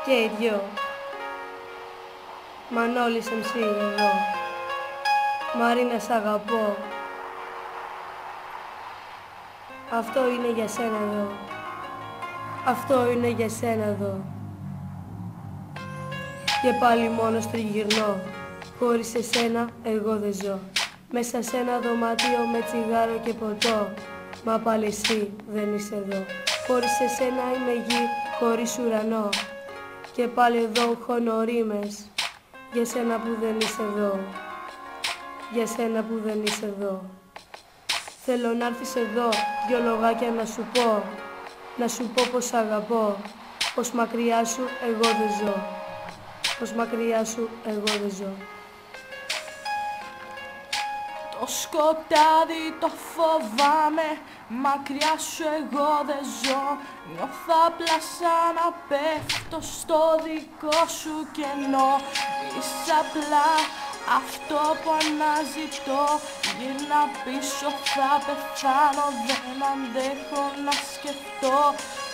και οι δυο. Μανώλης MC εδώ. Μαρίνα σ' αγαπώ. Αυτό είναι για σένα εδώ. Αυτό είναι για σένα εδώ. Και πάλι μόνος τριγυρνώ. Χωρίς εσένα εγώ δεν ζω. Μέσα σε ένα δωμάτιο με τσιγάρο και ποτό. Μα πάλι εσύ δεν είσαι εδώ. Χωρίς εσένα είμαι γη, χωρίς ουρανό. Και πάλι εδώ χωνορίμες. Για σένα που δεν είσαι εδώ. Για σένα που δεν είσαι εδώ. Θέλω να έρθεις εδώ, δυο λογάκια να σου πω. Να σου πω πως αγαπώ. Πως μακριά σου εγώ δεν ζω. Πως μακριά σου εγώ δεν ζω. Το σκοτάδι το φοβάμαι, μακριά σου εγώ δεν ζω. Νιώθω απλά σαν να πέφτω στο δικό σου κενό. Είσαι απλά αυτό που αναζητώ. Γύρνα πίσω, θα πεθάνω, δεν αντέχω να σκεφτώ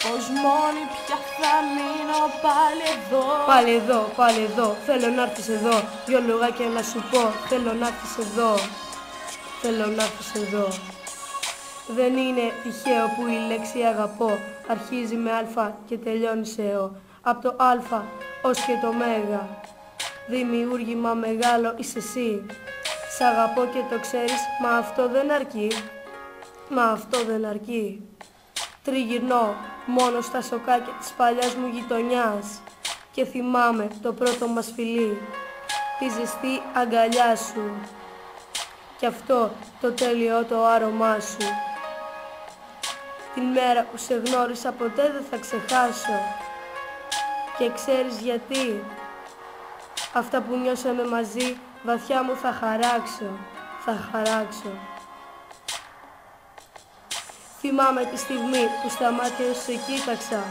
πως μόνη πια θα μείνω πάλι εδώ. Πάλι εδώ, πάλι εδώ, θέλω να έρθεις εδώ. Δυο λογάκια να σου πω, θέλω να έρθεις εδώ. Θέλω να έρθεις εδώ. Δεν είναι τυχαίο που η λέξη αγαπώ αρχίζει με α και τελειώνει σε ο. Απ' το α ως και το μέγα. Δημιούργημα μεγάλο είσαι εσύ. Σ' αγαπώ και το ξέρεις, μα αυτό δεν αρκεί. Μα αυτό δεν αρκεί. Τριγυρνώ μόνο στα σοκάκια της παλιάς μου γειτονιάς. Και θυμάμαι το πρώτο μας φιλί, τη ζεστή αγκαλιά σου. Κι αυτό το τέλειο το άρωμά σου. Την μέρα που σε γνώρισα ποτέ δεν θα ξεχάσω. Και ξέρεις γιατί? Αυτά που νιώσαμε μαζί βαθιά μου θα χαράξω. Θα χαράξω. Θυμάμαι τη στιγμή που στα μάτια σου σε κοίταξα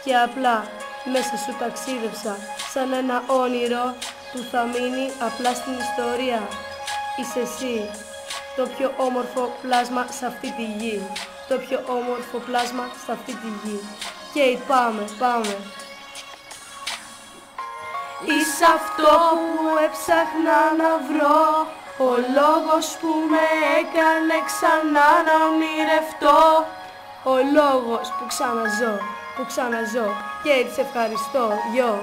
και απλά μέσα σου ταξίδεψα σαν ένα όνειρο που θα μείνει απλά στην ιστορία. Είσαι εσύ, το πιο όμορφο πλάσμα σε αυτή τη γη. Το πιο όμορφο πλάσμα σε αυτή τη γη. Και πάμε, πάμε. Είσαι αυτό που έψαχνα να βρω, ο λόγος που με έκανε ξανά να ονειρευτώ. Ο λόγος που ξαναζώ, και έτσι ευχαριστώ, γιο.